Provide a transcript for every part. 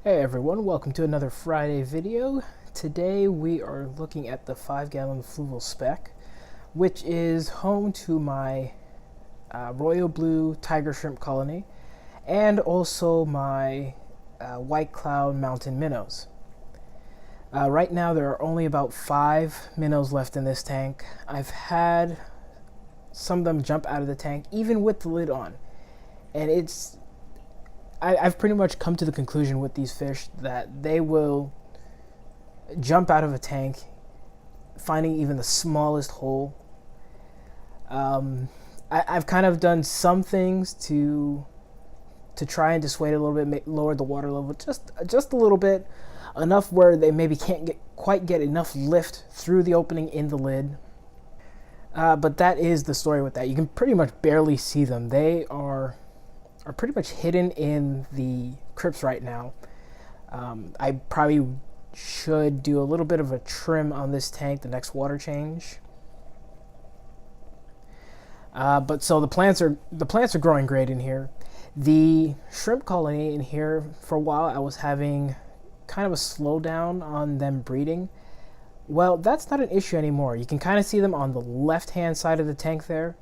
Hey everyone, welcome to another Friday video. Today we are looking at the 5-gallon fluval Spec, which is home to my royal blue tiger shrimp colony and also my white cloud mountain minnows. Right now there are only about 5 minnows left in this tank. I've had some of them jump out of the tank even with the lid on, and I've pretty much come to the conclusion with these fish that they will jump out of a tank, finding even the smallest hole. I've kind of done some things to try and dissuade it a little bit, lower the water level just a little bit, enough where they maybe can't quite get enough lift through the opening in the lid. But that is the story with that. You can pretty much barely see them. They are pretty much hidden in the crypts right now. I probably should do a little bit of a trim on this tank the next water change. But so the plants are growing great in here. The shrimp colony in here, for a while I was having kind of a slowdown on them breeding. Well, that's not an issue anymore. You can kind of see them on the left hand side of the tank there.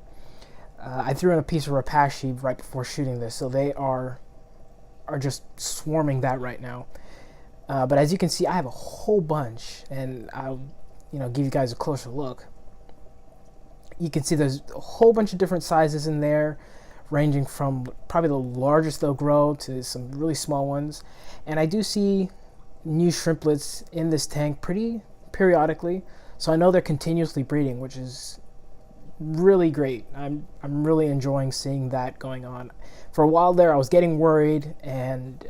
I threw in a piece of Rapashi right before shooting this, so they are just swarming that right now. But as you can see, I have a whole bunch, and I'll give you guys a closer look. You can see there's a whole bunch of different sizes in there, ranging from probably the largest they'll grow to some really small ones. And I do see new shrimplets in this tank pretty periodically, so I know they're continuously breeding, which is really great. I'm really enjoying seeing that going on. For a while there, I was getting worried, and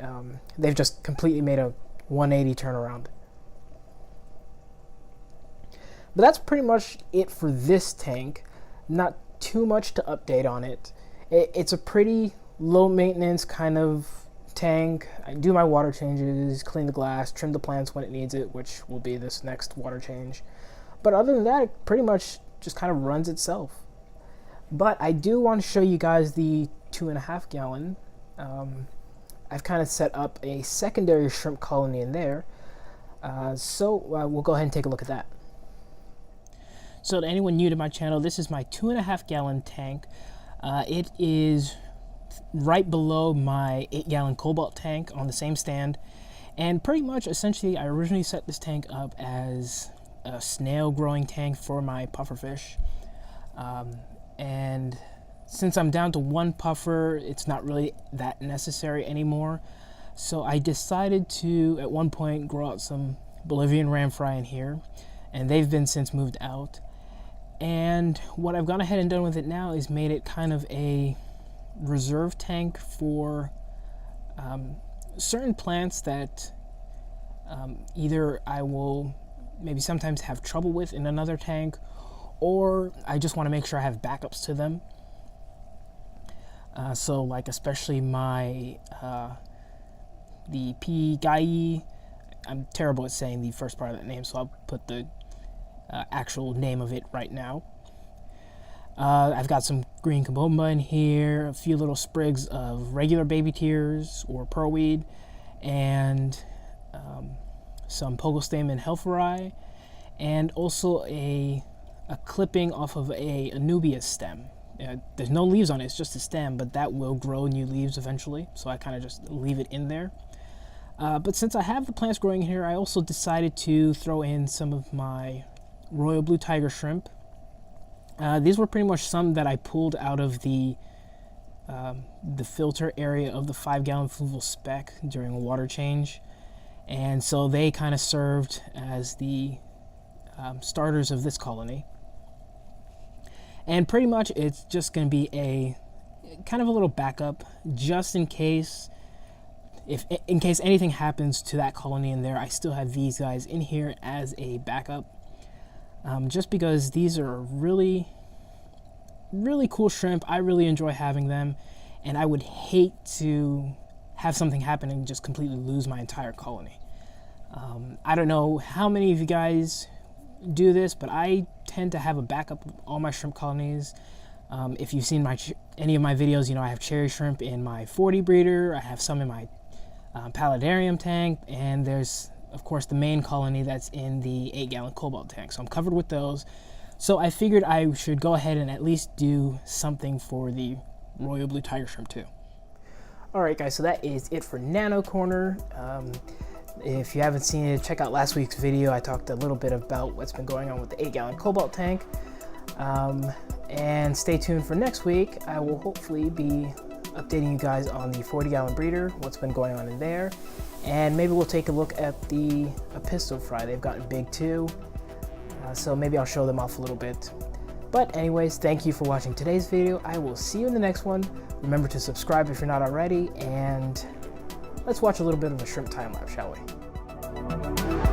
they've just completely made a 180 turnaround. But that's pretty much it for this tank. Not too much to update on it. It's a pretty low maintenance kind of tank. I do my water changes, clean the glass, trim the plants when it needs it, which will be this next water change. But other than that, it pretty much just kind of runs itself. But I do want to show you guys the 2.5 gallon. I've kind of set up a secondary shrimp colony in there. So we'll go ahead and take a look at that. So to anyone new to my channel, this is my 2.5 gallon tank. It is right below my 8-gallon cobalt tank on the same stand. And pretty much, essentially, I originally set this tank up as a snail growing tank for my pufferfish. And since I'm down to one puffer, it's not really that necessary anymore. So I decided to, at one point, grow out some Bolivian ramfry in here. And they've been since moved out. And what I've gone ahead and done with it now is made it kind of a reserve tank for certain plants that either I will maybe sometimes have trouble with in another tank, or I just want to make sure I have backups to them. So like especially my the P. Gai, I'm terrible at saying the first part of that name, so I'll put the actual name of it right now. I've got some green kabomba in here, a few little sprigs of regular baby tears or pearlweed, and some pogostem and helferi, and also a clipping off of a Anubias stem. There's no leaves on it, it's just a stem, but that will grow new leaves eventually, so I kind of just leave it in there. But since I have the plants growing here, I also decided to throw in some of my royal blue tiger shrimp. These were pretty much some that I pulled out of the filter area of the 5-gallon fluval Spec during a water change, and so they kind of served as the starters of this colony. And pretty much it's just going to be a kind of a little backup, just in case in case anything happens to that colony in there. I still have these guys in here as a backup, just because these are really cool shrimp. I really enjoy having them, and I would hate to have something happen and just completely lose my entire colony. I don't know how many of you guys do this, but I tend to have a backup of all my shrimp colonies. If you've seen any of my videos, you know I have cherry shrimp in my 40 breeder. I have some in my paludarium tank, and there's of course the main colony that's in the 8-gallon cobalt tank. So I'm covered with those. So I figured I should go ahead and at least do something for the royal blue tiger shrimp too. Alright guys, so that is it for Nano Corner. If you haven't seen it, check out last week's video. I talked a little bit about what's been going on with the 8-gallon cobalt tank. And stay tuned for next week. I will hopefully be updating you guys on the 40-gallon breeder, what's been going on in there. And maybe we'll take a look at the pistol fry. They've gotten big too. So maybe I'll show them off a little bit. But anyways, thank you for watching today's video. I will see you in the next one. Remember to subscribe if you're not already, and let's watch a little bit of a shrimp time lapse, shall we?